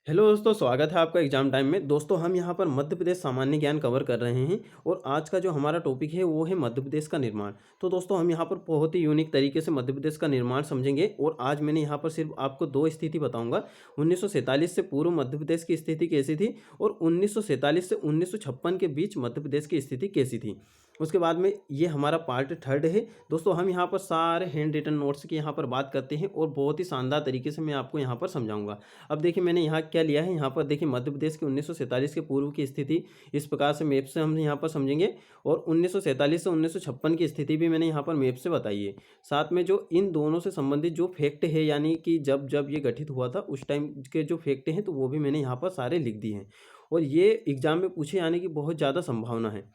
Hello दोस्तों, स्वागत है आपका एग्जाम टाइम में। दोस्तों, हम यहाँ पर मध्य प्रदेश सामान्य ज्ञान कवर कर रहे हैं और आज का जो हमारा टॉपिक है वो है मध्य प्रदेश का निर्माण। तो दोस्तों, हम यहाँ पर बहुत ही यूनिक तरीके से मध्य प्रदेश का निर्माण समझेंगे और आज मैंने यहाँ पर सिर्फ आपको दो स्थिति बताऊंगा। 1947 से पूर्व मध्य प्रदेश की स्थिति कैसी थी और 1947 से 1956 के बीच मध्य प्रदेश की स्थिति कैसी थी। उसके बाद में ये हमारा पार्ट थर्ड है। दोस्तों, हम यहाँ पर सारे हैंड रिटन नोट्स की यहाँ पर बात करते हैं और बहुत ही शानदार तरीके से मैं आपको यहाँ पर समझाऊंगा। अब देखिए, मैंने यहाँ क्या लिया है। यहाँ पर देखिए, मध्य प्रदेश के 1947 के पूर्व की स्थिति इस प्रकार से मैप से हम यहाँ पर समझेंगे और 1947 से 1956 की स्थिति भी मैंने यहाँ पर मैप से बताई है। साथ में जो इन दोनों से संबंधित जो फैक्ट है, यानी कि जब जब ये गठित हुआ था उस टाइम के जो फैक्ट हैं, तो वो भी मैंने यहाँ पर सारे लिख दिए हैं और ये एग्जाम में पूछे आने की बहुत ज़्यादा संभावना है।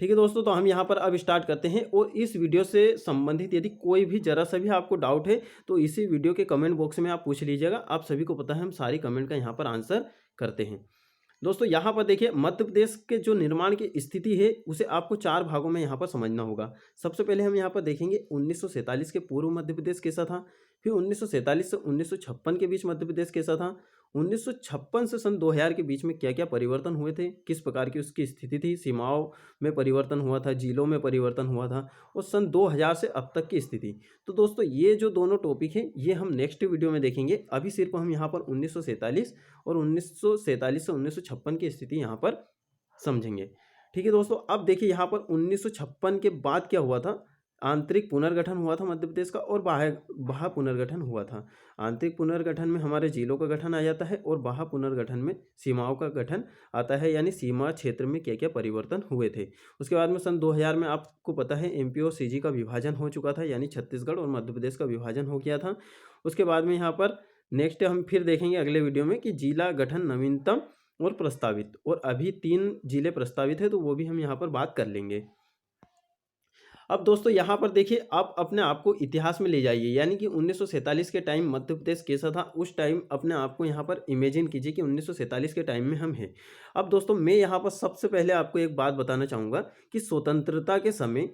ठीक है दोस्तों, तो हम यहाँ पर अब स्टार्ट करते हैं और इस वीडियो से संबंधित यदि कोई भी जरा सा भी आपको डाउट है तो इसी वीडियो के कमेंट बॉक्स में आप पूछ लीजिएगा। आप सभी को पता है, हम सारी कमेंट का यहाँ पर आंसर करते हैं। दोस्तों, यहाँ पर देखिए, मध्य प्रदेश के जो निर्माण की स्थिति है उसे आपको चार भागों में यहाँ पर समझना होगा। सबसे पहले हम यहाँ पर देखेंगे 1947 के पूर्व मध्य प्रदेश कैसा था, फिर 1947 से 1956 के बीच मध्य प्रदेश कैसा था, 1956 से सन 2000 के बीच में क्या क्या परिवर्तन हुए थे, किस प्रकार की उसकी स्थिति थी, सीमाओं में परिवर्तन हुआ था, जिलों में परिवर्तन हुआ था, और सन 2000 से अब तक की स्थिति। तो दोस्तों, ये जो दोनों टॉपिक हैं ये हम नेक्स्ट वीडियो में देखेंगे। अभी सिर्फ हम यहाँ पर 1947 और 1947 से 1956 की स्थिति यहाँ पर समझेंगे। ठीक है दोस्तों, अब देखिए यहाँ पर 1956 के बाद क्या हुआ था। आंतरिक पुनर्गठन हुआ था मध्य प्रदेश का और बाह्य बाह्य पुनर्गठन हुआ था। आंतरिक पुनर्गठन में हमारे जिलों का गठन आ जाता है और बाह्य पुनर्गठन में सीमाओं का गठन आता है, यानी सीमा क्षेत्र में क्या क्या परिवर्तन हुए थे। उसके बाद में सन 2000 में आपको पता है एमपी और सीजी का विभाजन हो चुका था, यानी छत्तीसगढ़ और मध्य प्रदेश का विभाजन हो गया था। उसके बाद में यहाँ पर नेक्स्ट हम फिर देखेंगे अगले वीडियो में कि जिला गठन नवीनतम और प्रस्तावित, और अभी 3 जिले प्रस्तावित है तो वो भी हम यहाँ पर बात कर लेंगे। अब दोस्तों, यहाँ पर देखिए, आप अपने आप को इतिहास में ले जाइए, यानी कि 1947 के टाइम मध्य प्रदेश कैसा था उस टाइम अपने आप को यहाँ पर इमेजिन कीजिए कि 1947 के टाइम में हम हैं। अब दोस्तों, मैं यहाँ पर सबसे पहले आपको एक बात बताना चाहूँगा कि स्वतंत्रता के समय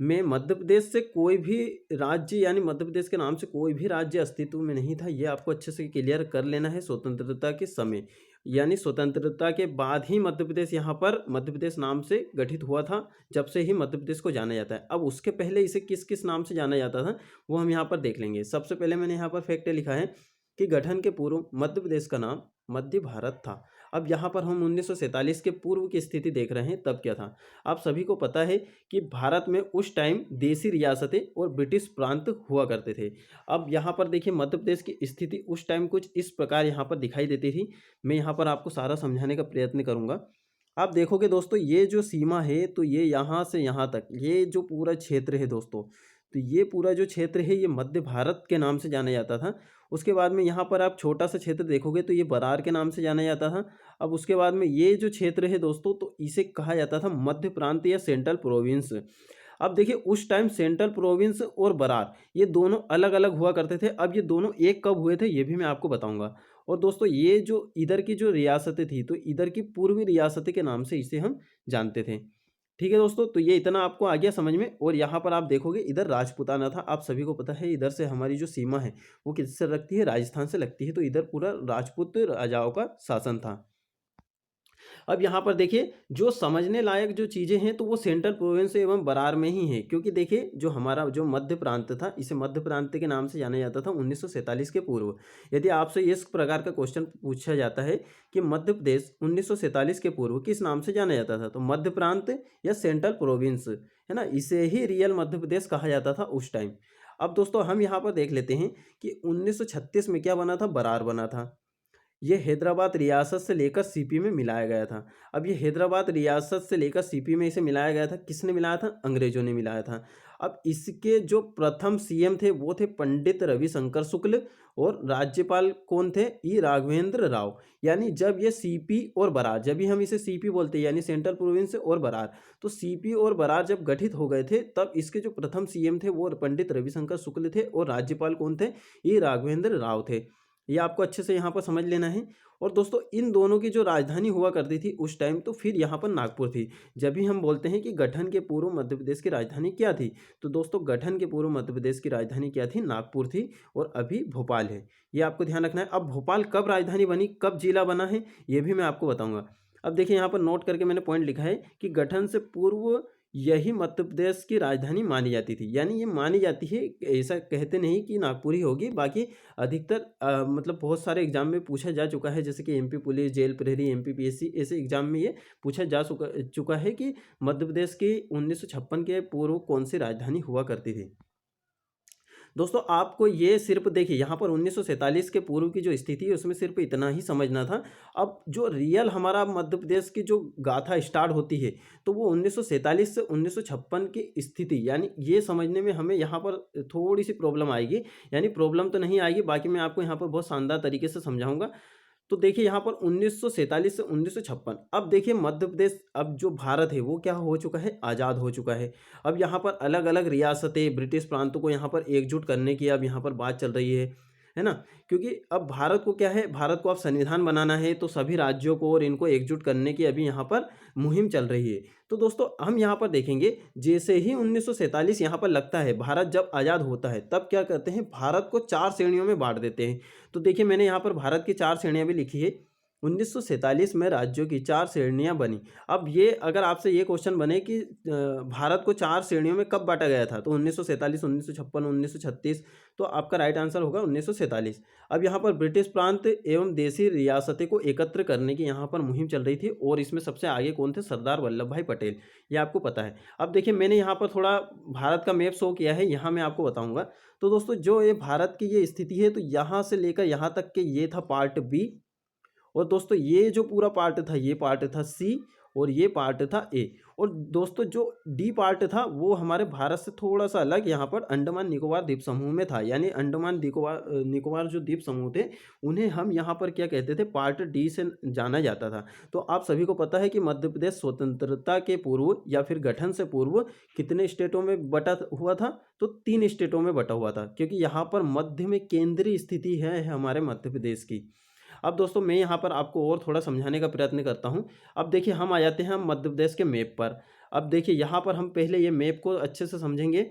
में मध्य प्रदेश से कोई भी राज्य, यानी मध्य प्रदेश के नाम से कोई भी राज्य अस्तित्व में नहीं था। ये आपको अच्छे से क्लियर कर लेना है। स्वतंत्रता के समय, यानी स्वतंत्रता के बाद ही मध्य प्रदेश यहाँ पर मध्य प्रदेश नाम से गठित हुआ था, जब से ही मध्य प्रदेश को जाना जाता है। अब उसके पहले इसे किस किस नाम से जाना जाता था वो हम यहाँ पर देख लेंगे। सबसे पहले मैंने यहाँ पर फैक्ट लिखा है कि गठन के पूर्व मध्य प्रदेश का नाम मध्य भारत था। अब यहाँ पर हम 1947 के पूर्व की स्थिति देख रहे हैं, तब क्या था। आप सभी को पता है कि भारत में उस टाइम देसी रियासतें और ब्रिटिश प्रांत हुआ करते थे। अब यहाँ पर देखिए, मध्य प्रदेश की स्थिति उस टाइम कुछ इस प्रकार यहाँ पर दिखाई देती थी। मैं यहाँ पर आपको सारा समझाने का प्रयत्न करूँगा। आप देखोगे दोस्तों, ये जो सीमा है तो ये यहाँ से यहाँ तक ये जो पूरा क्षेत्र है दोस्तों, तो ये पूरा जो क्षेत्र है ये मध्य भारत के नाम से जाना जाता था। उसके बाद में यहाँ पर आप छोटा सा क्षेत्र देखोगे तो ये बरार के नाम से जाना जाता था। अब उसके बाद में ये जो क्षेत्र है दोस्तों, तो इसे कहा जाता था मध्य प्रांत या सेंट्रल प्रोविंस। अब देखिए, उस टाइम सेंट्रल प्रोविंस और बरार ये दोनों अलग अलग हुआ करते थे। अब ये दोनों एक कब हुए थे ये भी मैं आपको बताऊंगा। और दोस्तों, ये जो इधर की जो रियासतें थी तो इधर की पूर्वी रियासतें के नाम से इसे हम जानते थे। ठीक है दोस्तों, तो ये इतना आपको आ गया समझ में। और यहाँ पर आप देखोगे इधर राजपूताना था। आप सभी को पता है इधर से हमारी जो सीमा है वो किससे लगती है, राजस्थान से लगती है। तो इधर पूरा राजपूत राजाओं का शासन था। अब यहाँ पर देखिए, जो समझने लायक जो चीज़ें हैं तो वो सेंट्रल प्रोविंस एवं बरार में ही है, क्योंकि देखिए जो हमारा जो मध्य प्रांत था इसे मध्य प्रांत के नाम से जाना जाता था 1947 के पूर्व। यदि आपसे इस प्रकार का क्वेश्चन पूछा जाता है कि मध्य प्रदेश 1947 के पूर्व किस नाम से जाना जाता था, तो मध्य प्रांत या सेंट्रल प्रोविंस, है ना, इसे ही रियल मध्य प्रदेश कहा जाता था उस टाइम। अब दोस्तों, हम यहाँ पर देख लेते हैं कि 1936 में क्या बना था, बरार बना था। ये हैदराबाद रियासत से लेकर सीपी में मिलाया गया था। अब ये हैदराबाद रियासत से लेकर सीपी में इसे मिलाया गया था, किसने मिलाया था, अंग्रेजों ने मिलाया था। अब इसके जो प्रथम सीएम थे वो थे पंडित रविशंकर शुक्ल, और राज्यपाल कौन थे, ई राघवेंद्र राव। यानी जब ये सीपी और बरार, जब भी हम इसे सीपी बोलते हैं यानी सेंट्रल प्रोविंस और बरार, तो सीपी और बरार जब गठित हो गए थे तब इसके जो प्रथम सीएम थे वो पंडित रविशंकर शुक्ल थे और राज्यपाल कौन थे, ई राघवेंद्र राव थे। ये आपको अच्छे से यहाँ पर समझ लेना है। और दोस्तों इन दोनों की जो राजधानी हुआ करती थी उस टाइम, तो फिर यहाँ पर नागपुर थी। जब भी हम बोलते हैं कि गठन के पूर्व मध्य प्रदेश की राजधानी क्या थी, तो दोस्तों गठन के पूर्व मध्य प्रदेश की राजधानी क्या थी, नागपुर थी, और अभी भोपाल है। ये आपको ध्यान रखना है। अब भोपाल कब राजधानी बनी, कब जिला बना है, ये भी मैं आपको बताऊंगा। अब देखिए यहाँ पर नोट करके मैंने पॉइंट लिखा है कि गठन से पूर्व यही मध्य प्रदेश की राजधानी मानी जाती थी। यानी ये मानी जाती है, ऐसा कहते नहीं कि नागपुर ही होगी। बाकी अधिकतर मतलब बहुत सारे एग्जाम में पूछा जा चुका है, जैसे कि एमपी पुलिस, जेल प्रहरी, एमपी पीएससी, ऐसे एग्जाम में ये पूछा जा चुका है कि मध्य प्रदेश की 1956 के पूर्व कौन सी राजधानी हुआ करती थी। दोस्तों आपको ये सिर्फ देखिए यहाँ पर 1947 के पूर्व की जो स्थिति है उसमें सिर्फ इतना ही समझना था। अब जो रियल हमारा मध्य प्रदेश की जो गाथा स्टार्ट होती है, तो वो 1947 से 1956 की स्थिति, यानी ये समझने में हमें यहाँ पर थोड़ी सी प्रॉब्लम आएगी। यानी प्रॉब्लम तो नहीं आएगी, बाकी मैं आपको यहाँ पर बहुत शानदार तरीके से समझाऊंगा। तो देखिए यहाँ पर 1947 से 1956, अब देखिए मध्य प्रदेश, अब जो भारत है वो क्या हो चुका है, आज़ाद हो चुका है। अब यहाँ पर अलग अलग रियासतें, ब्रिटिश प्रांतों को यहाँ पर एकजुट करने की अब यहाँ पर बात चल रही है ना। क्योंकि अब भारत को क्या है, भारत को अब संविधान बनाना है, तो सभी राज्यों को और इनको एकजुट करने की अभी यहाँ पर मुहिम चल रही है। तो दोस्तों हम यहाँ पर देखेंगे, जैसे ही 1947 यहाँ पर लगता है, भारत जब आज़ाद होता है, तब क्या करते हैं, भारत को 4 श्रेणियों में बांट देते हैं। तो देखिए मैंने यहाँ पर भारत की 4 श्रेणियाँ भी लिखी है। 1947 में राज्यों की 4 श्रेणियाँ बनी। अब ये अगर आपसे ये क्वेश्चन बने कि भारत को 4 श्रेणियों में कब बांटा गया था, तो 1947, 1956, 1936, तो आपका राइट आंसर होगा 1947। अब यहाँ पर ब्रिटिश प्रांत एवं देशी रियासतें को एकत्र करने की यहाँ पर मुहिम चल रही थी, और इसमें सबसे आगे कौन थे, सरदार वल्लभ भाई पटेल। ये आपको पता है। अब देखिए मैंने यहाँ पर थोड़ा भारत का मैप शो किया है, यहाँ मैं आपको बताऊँगा। तो दोस्तों जो ये भारत की ये स्थिति है, तो यहाँ से लेकर यहाँ तक के ये था पार्ट बी, और दोस्तों ये जो पूरा पार्ट था, ये पार्ट था सी, और ये पार्ट था ए। और दोस्तों जो डी पार्ट था वो हमारे भारत से थोड़ा सा अलग यहाँ पर अंडमान निकोबार द्वीप समूह में था। यानी अंडमान निकोबार जो द्वीप समूह थे, उन्हें हम यहाँ पर क्या कहते थे, पार्ट डी से जाना जाता था। तो आप सभी को पता है कि मध्य प्रदेश स्वतंत्रता के पूर्व या फिर गठन से पूर्व कितने स्टेटों में बटा हुआ था, तो 3 स्टेटों में बटा हुआ था, क्योंकि यहाँ पर मध्य में केंद्रीय स्थिति है हमारे मध्य प्रदेश की। अब दोस्तों मैं यहाँ पर आपको और थोड़ा समझाने का प्रयत्न करता हूँ। अब देखिए हम आ जाते हैं हम मध्य प्रदेश के मैप पर। अब देखिए यहाँ पर हम पहले ये मैप को अच्छे से समझेंगे।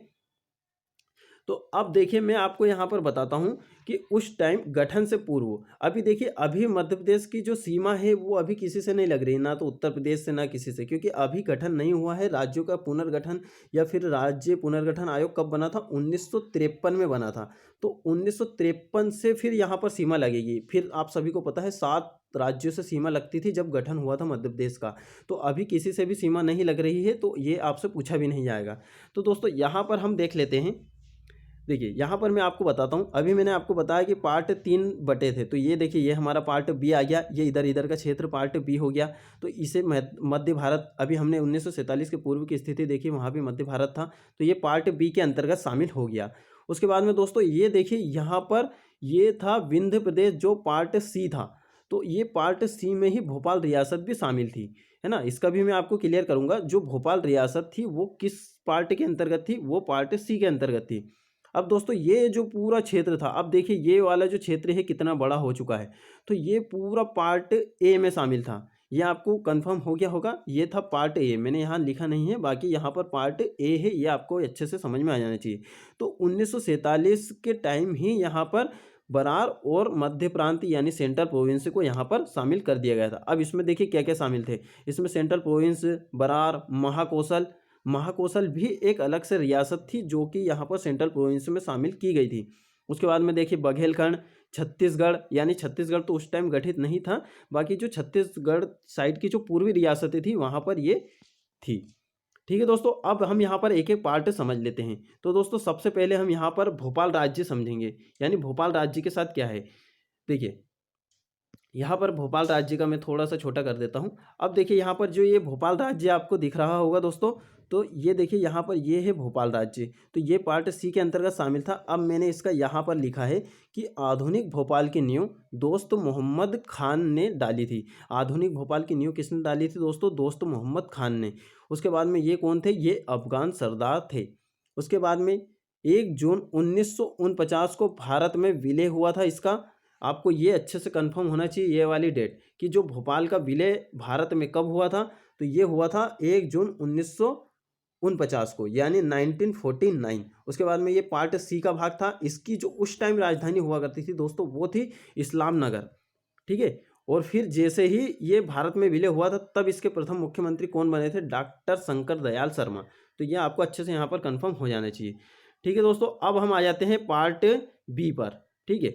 तो अब देखिए मैं आपको यहाँ पर बताता हूँ कि उस टाइम गठन से पूर्व, अभी देखिए अभी मध्य प्रदेश की जो सीमा है वो अभी किसी से नहीं लग रही, ना तो उत्तर प्रदेश से ना किसी से, क्योंकि अभी गठन नहीं हुआ है। राज्यों का पुनर्गठन या फिर राज्य पुनर्गठन आयोग कब बना था, 1953 में बना था। तो 1953 से फिर यहाँ पर सीमा लगेगी। फिर आप सभी को पता है 7 राज्यों से सीमा लगती थी जब गठन हुआ था मध्य प्रदेश का। तो अभी किसी से भी सीमा नहीं लग रही है, तो ये आपसे पूछा भी नहीं जाएगा। तो दोस्तों यहाँ पर हम देख लेते हैं। देखिए यहाँ पर मैं आपको बताता हूँ, अभी मैंने आपको बताया कि पार्ट 3 बटे थे, तो ये देखिए ये हमारा पार्ट बी आ गया, ये इधर इधर का क्षेत्र पार्ट बी हो गया। तो इसे मध्य भारत, अभी हमने 1947 के पूर्व की स्थिति देखी, वहाँ भी मध्य भारत था, तो ये पार्ट बी के अंतर्गत शामिल हो गया। उसके बाद में दोस्तों ये देखिए यहाँ पर ये था विंध्य प्रदेश जो पार्ट सी था, तो ये पार्ट सी में ही भोपाल रियासत भी शामिल थी, है ना। इसका भी मैं आपको क्लियर करूँगा, जो भोपाल रियासत थी वो किस पार्ट के अंतर्गत थी, वो पार्ट सी के अंतर्गत थी। अब दोस्तों ये जो पूरा क्षेत्र था, अब देखिए ये वाला जो क्षेत्र है कितना बड़ा हो चुका है, तो ये पूरा पार्ट ए में शामिल था। ये आपको कंफर्म हो गया होगा, ये था पार्ट ए, मैंने यहाँ लिखा नहीं है, बाकी यहाँ पर पार्ट ए है, ये आपको अच्छे से समझ में आ जाना चाहिए। तो 1947 के टाइम ही यहाँ पर बरार और मध्य प्रांत यानी सेंट्रल प्रोविंस को यहाँ पर शामिल कर दिया गया था। अब इसमें देखिए क्या क्या शामिल थे, इसमें सेंट्रल प्रोविंस, बरार, महाकौशल, महाकौशल भी एक अलग से रियासत थी जो कि यहाँ पर सेंट्रल प्रोविंस में शामिल की गई थी। उसके बाद में देखिए बघेलखंड, छत्तीसगढ़, यानी छत्तीसगढ़ तो उस टाइम गठित नहीं था, बाकी जो छत्तीसगढ़ साइड की जो पूर्वी रियासतें थी वहाँ पर ये थी। ठीक है दोस्तों, अब हम यहाँ पर एक एक पार्ट समझ लेते हैं। तो दोस्तों सबसे पहले हम यहाँ पर भोपाल राज्य समझेंगे, यानी भोपाल राज्य के साथ क्या है। देखिए यहाँ पर भोपाल राज्य का मैं थोड़ा सा छोटा कर देता हूँ। अब देखिए यहाँ पर जो ये भोपाल राज्य आपको दिख रहा होगा दोस्तों, तो ये देखिए यहाँ पर ये है भोपाल राज्य, तो ये पार्ट सी के अंतर्गत शामिल था। अब मैंने इसका यहाँ पर लिखा है कि आधुनिक भोपाल की नींव दोस्त मोहम्मद खान ने डाली थी। आधुनिक भोपाल की नींव किसने डाली थी दोस्तों, दोस्त मोहम्मद खान ने। उसके बाद में ये कौन थे, ये अफगान सरदार थे। उसके बाद में 1 जून 1949 को भारत में विलय हुआ था इसका। आपको ये अच्छे से कंफर्म होना चाहिए ये वाली डेट कि जो भोपाल का विलय भारत में कब हुआ था, तो ये हुआ था 1 जून 1949 को, यानी 1949। उसके बाद में ये पार्ट सी का भाग था। इसकी जो उस टाइम राजधानी हुआ करती थी दोस्तों वो थी इस्लाम नगर, ठीक है। और फिर जैसे ही ये भारत में विलय हुआ था तब इसके प्रथम मुख्यमंत्री कौन बने थे, डॉक्टर शंकर दयाल शर्मा। तो ये आपको अच्छे से यहाँ पर कंफर्म हो जाना चाहिए, ठीक है दोस्तों। अब हम आ जाते हैं पार्ट बी पर, ठीक है।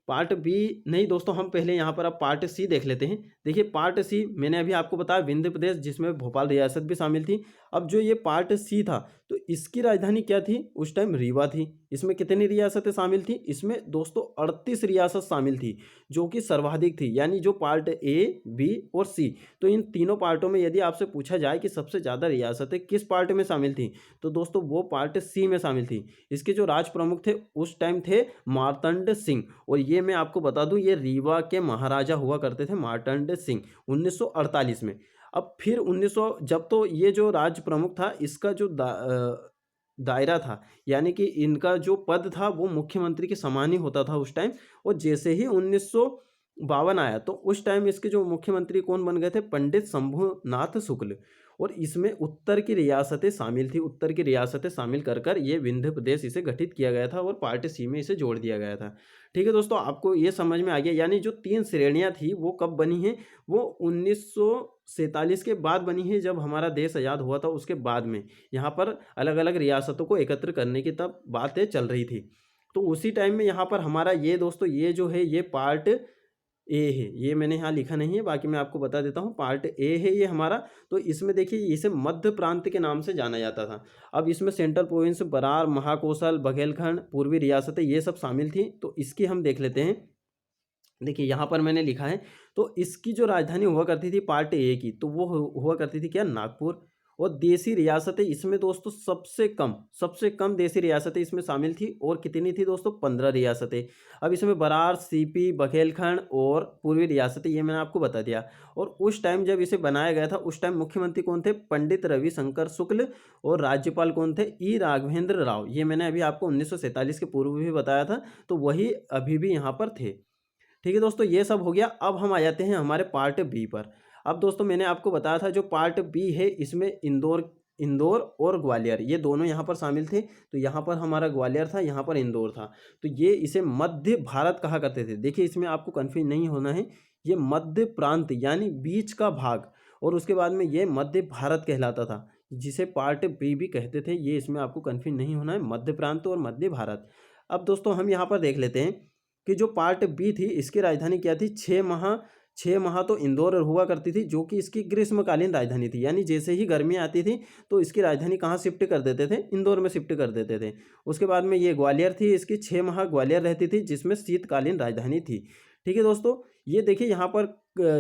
पार्ट बी नहीं दोस्तों, हम पहले यहाँ पर अब पार्ट सी देख लेते हैं। देखिए पार्ट सी मैंने अभी आपको बताया विंध्य प्रदेश, जिसमें भोपाल रियासत भी शामिल थी। अब जो ये पार्ट सी था तो इसकी राजधानी क्या थी, उस टाइम रीवा थी। इसमें कितनी रियासतें शामिल थी, इसमें दोस्तों 38 रियासत शामिल थी, जो कि सर्वाधिक थी। यानी जो पार्ट ए, बी और सी, तो इन तीनों पार्टों में यदि आपसे पूछा जाए कि सबसे ज़्यादा रियासतें किस पार्ट में शामिल थी, तो दोस्तों वो पार्ट सी में शामिल थी। इसके जो राज प्रमुख थे उस टाइम थे मार्तंड सिंह। और ये मैं आपको बता दूं ये रीवा के महाराजा हुआ करते थे मार्तंड सिंह 1948 में। अब फिर 1900 जब तो ये जो राज प्रमुख था इसका जो दायरा था, यानी कि इनका जो पद था वो मुख्यमंत्री के समान ही होता था उस टाइम। और जैसे ही 1952 आया तो उस टाइम इसके जो मुख्यमंत्री कौन बन गए थे, पंडित शंभुनाथ शुक्ल। और इसमें उत्तर की रियासतें शामिल थी। उत्तर की रियासतें शामिल कर कर ये विंध्य प्रदेश इसे गठित किया गया था और पार्ट सी में इसे जोड़ दिया गया था, ठीक है दोस्तों। आपको ये समझ में आ गया। यानी जो 3 श्रेणियां थी वो कब बनी हैं, वो 1947 के बाद बनी है, जब हमारा देश आज़ाद हुआ था उसके बाद में यहाँ पर अलग अलग रियासतों को एकत्र करने की तब बातें चल रही थी। तो उसी टाइम में यहाँ पर हमारा ये दोस्तों ये जो है ये पार्ट ए है। ये मैंने यहाँ लिखा नहीं है, बाकी मैं आपको बता देता हूँ। पार्ट ए है ये हमारा। तो इसमें देखिए इसे मध्य प्रांत के नाम से जाना जाता था। अब इसमें सेंट्रल प्रोविंस, बरार, महाकौशल, बघेलखंड, पूर्वी रियासतें ये सब शामिल थी। तो इसकी हम देख लेते हैं। देखिए यहाँ पर मैंने लिखा है, तो इसकी जो राजधानी हुआ करती थी पार्ट ए की, तो वो हुआ करती थी क्या, नागपुर। और देसी रियासतें इसमें दोस्तों सबसे कम देसी रियासतें इसमें शामिल थी। और कितनी थी दोस्तों, 15 रियासतें। अब इसमें बरार, सीपी, बघेलखंड और पूर्वी रियासतें, ये मैंने आपको बता दिया। और उस टाइम जब इसे बनाया गया था उस टाइम मुख्यमंत्री कौन थे, पंडित रविशंकर शुक्ल। और राज्यपाल कौन थे, ई राघवेंद्र राव। ये मैंने अभी आपको 1947 के पूर्व भी बताया था, तो वही अभी भी यहाँ पर थे, ठीक है दोस्तों। ये सब हो गया। अब हम आ जाते हैं हमारे पार्ट बी पर। अब दोस्तों मैंने आपको बताया था जो पार्ट बी है इसमें इंदौर और ग्वालियर ये दोनों यहाँ पर शामिल थे। तो यहाँ पर हमारा ग्वालियर था, यहाँ पर इंदौर था। तो ये इसे मध्य भारत कहा करते थे। देखिए इसमें आपको कन्फ्यूज नहीं होना है, ये मध्य प्रांत यानी बीच का भाग। और उसके बाद में ये मध्य भारत कहलाता था, जिसे पार्ट बी भी कहते थे। ये इसमें आपको कन्फ्यूज नहीं होना है, मध्य प्रांत और मध्य भारत। अब दोस्तों हम यहाँ पर देख लेते हैं कि जो पार्ट बी थी इसकी राजधानी क्या थी, 6 माह तो इंदौर हुआ करती थी, जो कि इसकी ग्रीष्मकालीन राजधानी थी। यानी जैसे ही गर्मी आती थी तो इसकी राजधानी कहाँ शिफ्ट कर देते थे, इंदौर में शिफ्ट कर देते थे। उसके बाद में ये ग्वालियर थी, इसकी 6 माह ग्वालियर रहती थी, जिसमें शीतकालीन राजधानी थी, ठीक है दोस्तों। ये देखिए यहाँ पर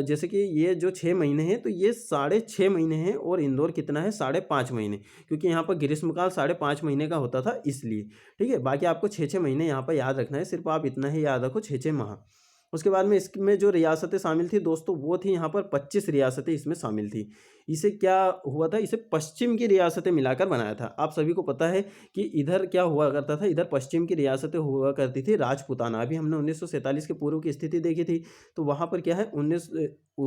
जैसे कि ये जो 6 महीने हैं तो ये 6.5 महीने हैं, और इंदौर कितना है, 5.5 महीने, क्योंकि यहाँ पर ग्रीष्मकाल 5.5 महीने का होता था इसलिए, ठीक है। बाकी आपको 6 महीने यहाँ पर याद रखना है, सिर्फ आप इतना ही याद रखो, 6 माह। उसके बाद में इसमें जो रियासतें शामिल थी दोस्तों वो थी यहाँ पर 25 रियासतें इसमें शामिल थी। इसे क्या हुआ था, इसे पश्चिम की रियासतें मिलाकर बनाया था। आप सभी को पता है कि इधर क्या हुआ करता था, इधर पश्चिम की रियासतें हुआ करती थी राजपूताना। अभी हमने 1947 के पूर्व की स्थिति देखी थी, तो वहाँ पर क्या है,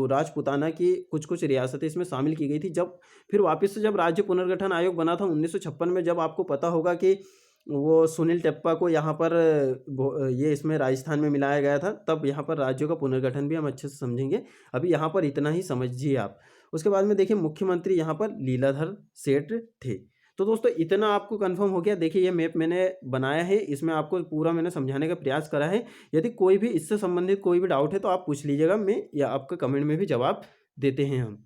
राजपूताना की कुछ कुछ रियासतें इसमें शामिल की गई थी। जब फिर वापस से जब राज्य पुनर्गठन आयोग बना था 1956 में, जब आपको पता होगा कि वो सुनील टप्पा को यहाँ पर ये इसमें राजस्थान में मिलाया गया था, तब यहाँ पर राज्यों का पुनर्गठन भी हम अच्छे से समझेंगे। अभी यहाँ पर इतना ही समझिए आप। उसके बाद में देखिए मुख्यमंत्री यहाँ पर लीलाधर सेठ थे। तो दोस्तों इतना आपको कंफर्म हो गया। देखिए ये मैप मैंने बनाया है, इसमें आपको पूरा मैंने समझाने का प्रयास करा है। यदि कोई भी इससे संबंधित कोई भी डाउट है तो आप पूछ लीजिएगा, मैं या आपका कमेंट में भी जवाब देते हैं हम।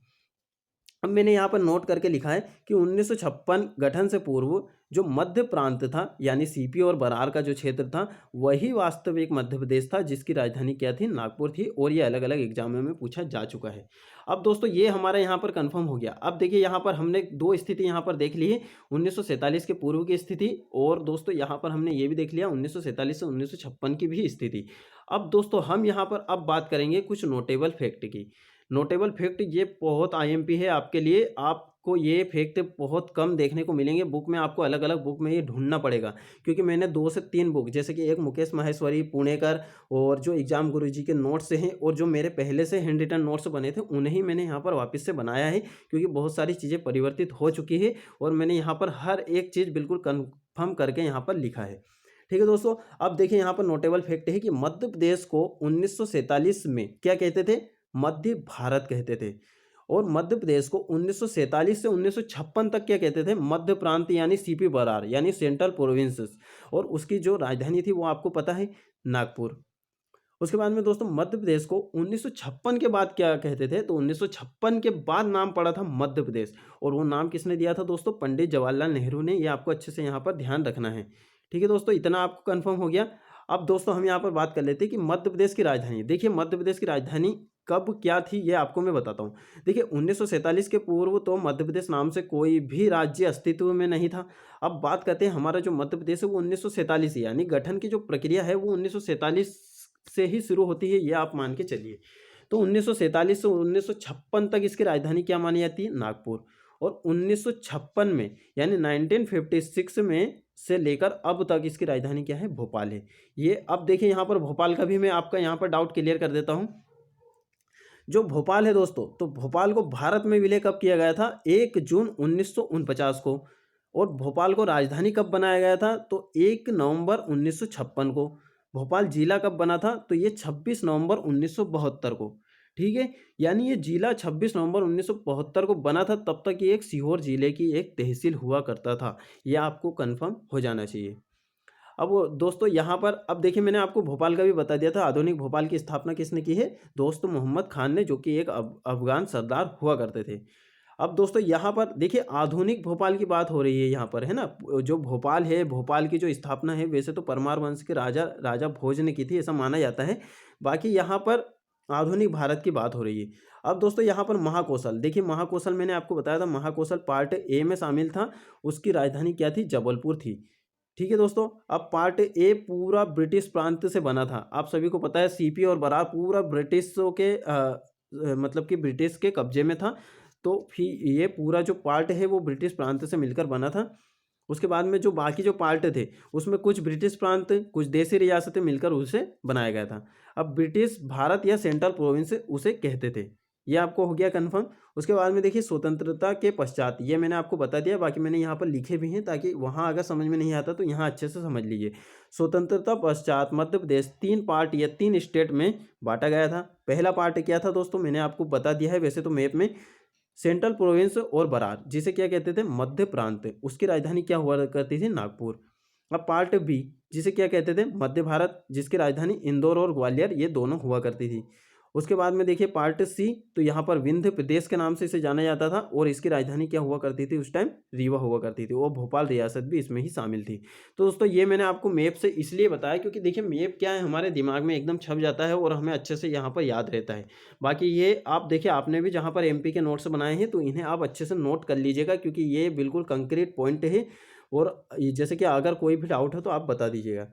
अब मैंने यहाँ पर नोट करके लिखा है कि 1956 गठन से पूर्व जो मध्य प्रांत था, यानी सीपी और बरार का जो क्षेत्र था, वही वास्तविक मध्य प्रदेश था, जिसकी राजधानी क्या थी, नागपुर थी। और ये अलग अलग एग्जामों में पूछा जा चुका है। अब दोस्तों ये हमारा यहाँ पर कंफर्म हो गया। अब देखिए यहाँ पर हमने 2 स्थिति यहाँ पर देख ली है, 1947 के पूर्व की स्थिति, और दोस्तों यहाँ पर हमने ये भी देख लिया 1947 से 1956 की भी स्थिति। अब दोस्तों हम यहाँ पर अब बात करेंगे कुछ नोटेबल फैक्ट की। नोटेबल फैक्ट ये बहुत आईएमपी है आपके लिए, आपको ये फैक्ट बहुत कम देखने को मिलेंगे बुक में, आपको अलग-अलग बुक में ये ढूँढना पड़ेगा। क्योंकि मैंने 2 से 3 बुक जैसे कि एक मुकेश माहेश्वरी, पुणेकर और जो एग्ज़ाम गुरुजी के नोट्स हैं और जो मेरे पहले से हैंड रिटन नोट्स बने थे, उन्हें ही मैंने यहाँ पर वापस से बनाया है क्योंकि बहुत सारी चीज़ें परिवर्तित हो चुकी है और मैंने यहाँ पर हर एक चीज़ बिल्कुल कन्फर्म करके यहाँ पर लिखा है। ठीक है दोस्तों, अब देखिए यहाँ पर नोटेबल फैक्ट है कि मध्य प्रदेश को 1947 में क्या कहते थे? मध्य भारत कहते थे। और मध्य प्रदेश को 1947 से 1956 तक क्या कहते थे? मध्य प्रांत यानी सीपी बरार यानी सेंट्रल प्रोविंसेस। और उसकी जो राजधानी थी वो आपको पता है, नागपुर। उसके बाद में दोस्तों मध्य प्रदेश को 1956 के बाद क्या कहते थे? तो 1956 के बाद नाम पड़ा था मध्य प्रदेश। और वो नाम किसने दिया था दोस्तों? पंडित जवाहरलाल नेहरू ने। ये आपको अच्छे से यहाँ पर ध्यान रखना है। ठीक है दोस्तों, इतना आपको कन्फर्म हो गया। अब दोस्तों हम यहाँ पर बात कर लेते हैं कि मध्य प्रदेश की राजधानी, देखिए मध्य प्रदेश की राजधानी कब क्या थी ये आपको मैं बताता हूँ। देखिए 1947 के पूर्व तो मध्य प्रदेश नाम से कोई भी राज्य अस्तित्व में नहीं था। अब बात करते हैं हमारा जो मध्य प्रदेश है वो 1947 यानी गठन की जो प्रक्रिया है वो 1947 से ही शुरू होती है, ये आप मान के चलिए। तो 1947 से 1956 तक इसकी राजधानी क्या मानी जाती है? नागपुर। और 1956 में यानी 1956 में से लेकर अब तक इसकी राजधानी क्या है? भोपाल है। ये अब देखिए यहाँ पर भोपाल का भी मैं आपका यहाँ पर डाउट क्लियर कर देता हूँ। जो भोपाल है दोस्तों, तो भोपाल को भारत में विलय कब किया गया था? 1 जून 1949 को। और भोपाल को राजधानी कब बनाया गया था? तो 1 नवंबर 1956 को। भोपाल जिला कब बना था? तो ये 26 नवंबर 1972 को। ठीक है, यानी ये जिला 26 नवंबर 1972 को बना था, तब तक ये एक सीहोर जिले की एक तहसील हुआ करता था। ये आपको कन्फर्म हो जाना चाहिए। अब वो दोस्तों यहाँ पर अब देखिए मैंने आपको भोपाल का भी बता दिया था, आधुनिक भोपाल की स्थापना किसने की है? दोस्तों मोहम्मद खान ने, जो कि एक अफ़गान सरदार हुआ करते थे। अब दोस्तों यहाँ पर देखिए आधुनिक भोपाल की बात हो रही है यहाँ पर, है ना? जो भोपाल है, भोपाल की जो स्थापना है वैसे तो परमार वंश के राजा राजा भोज ने की थी, ऐसा माना जाता है। बाकी यहाँ पर आधुनिक भारत की बात हो रही है। अब दोस्तों यहाँ पर महाकौशल, देखिए महाकौशल मैंने आपको बताया था, महाकौशल पार्ट ए में शामिल था। उसकी राजधानी क्या थी? जबलपुर थी। ठीक है दोस्तों, अब पार्ट ए पूरा ब्रिटिश प्रांत से बना था। आप सभी को पता है सीपी और बरार पूरा ब्रिटिशों के मतलब कि ब्रिटिश के कब्जे में था। तो फिर ये पूरा जो पार्ट है वो ब्रिटिश प्रांत से मिलकर बना था। उसके बाद में जो बाकी जो पार्ट थे उसमें कुछ ब्रिटिश प्रांत, कुछ देसी रियासतें मिलकर उसे बनाया गया था। अब ब्रिटिश भारत या सेंट्रल प्रोविंस उसे कहते थे। ये आपको हो गया कन्फर्म। उसके बाद में देखिए स्वतंत्रता के पश्चात, ये मैंने आपको बता दिया, बाकी मैंने यहाँ पर लिखे भी हैं ताकि वहाँ अगर समझ में नहीं आता तो यहाँ अच्छे से समझ लीजिए। स्वतंत्रता पश्चात मध्य प्रदेश 3 पार्ट या 3 स्टेट में बांटा गया था। पहला पार्ट क्या था दोस्तों? मैंने आपको बता दिया है वैसे तो मैप में, सेंट्रल प्रोविंस और बरार, जिसे क्या कहते थे? मध्य प्रांत। उसकी राजधानी क्या हुआ करती थी? नागपुर। अब पार्ट बी, जिसे क्या कहते थे? मध्य भारत, जिसकी राजधानी इंदौर और ग्वालियर ये दोनों हुआ करती थी। उसके बाद में देखिए पार्ट सी, तो यहाँ पर विंध्य प्रदेश के नाम से इसे जाना जाता था और इसकी राजधानी क्या हुआ करती थी? उस टाइम रीवा हुआ करती थी और भोपाल रियासत भी इसमें ही शामिल थी। तो दोस्तों ये मैंने आपको मैप से इसलिए बताया क्योंकि देखिए मैप क्या है, हमारे दिमाग में एकदम छप जाता है और हमें अच्छे से यहाँ पर याद रहता है। बाकी ये आप देखिए, आपने भी जहाँ पर एमपी के नोट्स बनाए हैं तो इन्हें आप अच्छे से नोट कर लीजिएगा क्योंकि ये बिल्कुल कंक्रीट पॉइंट है। और जैसे कि अगर कोई भी डाउट है तो आप बता दीजिएगा।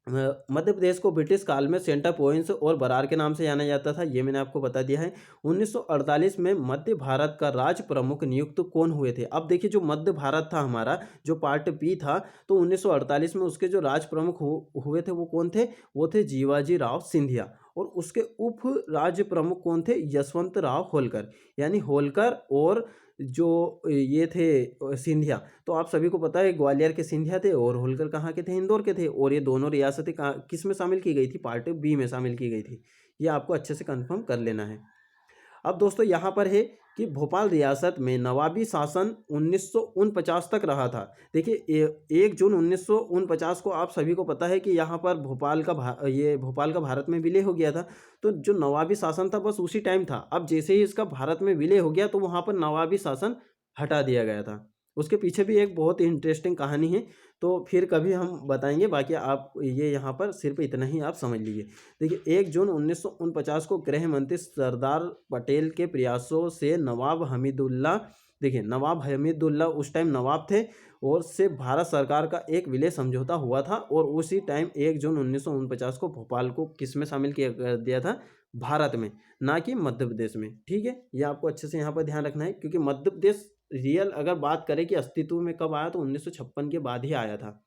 मध्य प्रदेश को ब्रिटिश काल में सेंट्रल प्रोविंस और बरार के नाम से जाना जाता था, ये मैंने आपको बता दिया है। 1948 में मध्य भारत का राज प्रमुख नियुक्त कौन हुए थे? अब देखिए जो मध्य भारत था हमारा, जो पार्ट बी था, तो 1948 में उसके जो राज प्रमुख हुए थे वो कौन थे? वो थे जीवाजी राव सिंधिया। और उसके उप राज्य प्रमुख कौन थे? यशवंत राव होलकर। यानी होलकर और जो ये थे सिंधिया, तो आप सभी को पता है ग्वालियर के सिंधिया थे और होलकर कहाँ के थे? इंदौर के थे। और ये दोनों रियासतें कहाँ किस में शामिल की गई थी? पार्ट बी में शामिल की गई थी। ये आपको अच्छे से कंफर्म कर लेना है। अब दोस्तों यहाँ पर है कि भोपाल रियासत में नवाबी शासन 1949 तक रहा था। देखिए 1 जून 1949 को आप सभी को पता है कि यहाँ पर भोपाल का भारत में विलय हो गया था। तो जो नवाबी शासन था बस उसी टाइम था। अब जैसे ही इसका भारत में विलय हो गया तो वहाँ पर नवाबी शासन हटा दिया गया था। उसके पीछे भी एक बहुत ही इंटरेस्टिंग कहानी है, तो फिर कभी हम बताएंगे। बाकी आप ये यहाँ पर सिर्फ इतना ही आप समझ लीजिए। देखिए 1 जून 1949 को गृह मंत्री सरदार पटेल के प्रयासों से नवाब हमीदुल्ला देखिए नवाब हमीदुल्ला उस टाइम नवाब थे और से भारत सरकार का एक विलय समझौता हुआ था और उसी टाइम 1 जून 1949 को भोपाल को किस में शामिल किया कर दिया था, भारत में, ना कि मध्य प्रदेश में। ठीक है, ये आपको अच्छे से यहाँ पर ध्यान रखना है, क्योंकि मध्य प्रदेश रियल अगर बात करें कि अस्तित्व में कब आया तो 1956 के बाद ही आया था।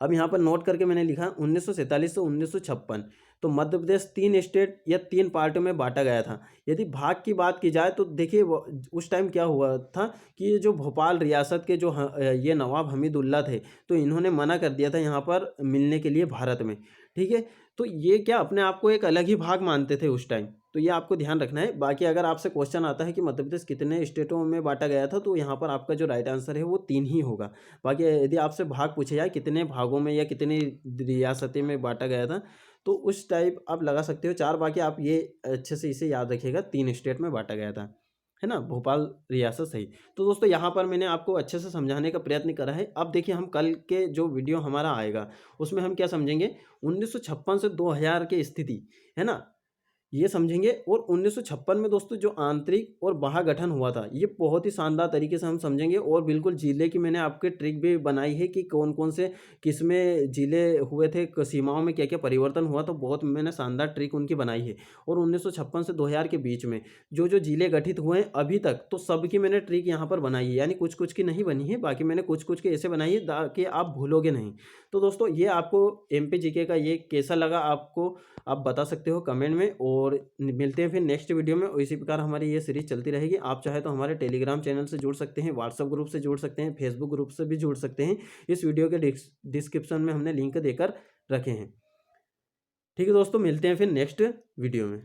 अब यहाँ पर नोट करके मैंने लिखा 1947 से 1956। तो मध्य प्रदेश 3 स्टेट या 3 पार्टों में बांटा गया था। यदि भाग की बात की जाए तो देखिए उस टाइम क्या हुआ था कि ये जो भोपाल रियासत के जो ये नवाब हमीदुल्ला थे, तो इन्होंने मना कर दिया था यहाँ पर मिलने के लिए भारत में। ठीक है, तो ये क्या अपने आप को एक अलग ही भाग मानते थे उस टाइम, तो ये आपको ध्यान रखना है। बाकी अगर आपसे क्वेश्चन आता है कि मध्य प्रदेश कितने स्टेटों में बांटा गया था, तो यहाँ पर आपका जो राइट आंसर है वो 3 ही होगा। बाकी यदि आपसे भाग पूछे जाए कितने भागों में या कितनी रियासतें में बांटा गया था, तो उस टाइप आप लगा सकते हो 4। बाकी आप ये अच्छे से इसे याद रखिएगा, 3 स्टेट में बांटा गया था, है ना, भोपाल रियासत सही। तो दोस्तों यहाँ पर मैंने आपको अच्छे से समझाने का प्रयत्न करा है। अब देखिए हम कल के जो वीडियो हमारा आएगा उसमें हम क्या समझेंगे, 1956 से 2000 की स्थिति, है ना, ये समझेंगे। और 1956 में दोस्तों जो आंतरिक और बाह्य गठन हुआ था, ये बहुत ही शानदार तरीके से हम समझेंगे। और बिल्कुल जिले की मैंने आपके ट्रिक भी बनाई है कि कौन कौन से किस में जिले हुए थे, सीमाओं में क्या क्या परिवर्तन हुआ, तो बहुत मैंने शानदार ट्रिक उनकी बनाई है। और 1956 से 2000 के बीच में जो जो जिले गठित हुए हैं अभी तक, तो सबकी मैंने ट्रिक यहाँ पर बनाई है, यानी कुछ कुछ की नहीं बनी है, बाकी मैंने कुछ कुछ के ऐसे बनाई है ताकि आप भूलोगे नहीं। तो दोस्तों ये आपको एमपी जीके का ये कैसा लगा आपको, आप बता सकते हो कमेंट में। और मिलते हैं फिर नेक्स्ट वीडियो में। और इसी प्रकार हमारी ये सीरीज चलती रहेगी। आप चाहे तो हमारे टेलीग्राम चैनल से जुड़ सकते हैं, व्हाट्सएप ग्रुप से जुड़ सकते हैं, फेसबुक ग्रुप से भी जुड़ सकते हैं। इस वीडियो के डिस्क्रिप्शन में हमने लिंक देकर रखे हैं। ठीक है दोस्तों, मिलते हैं फिर नेक्स्ट वीडियो में।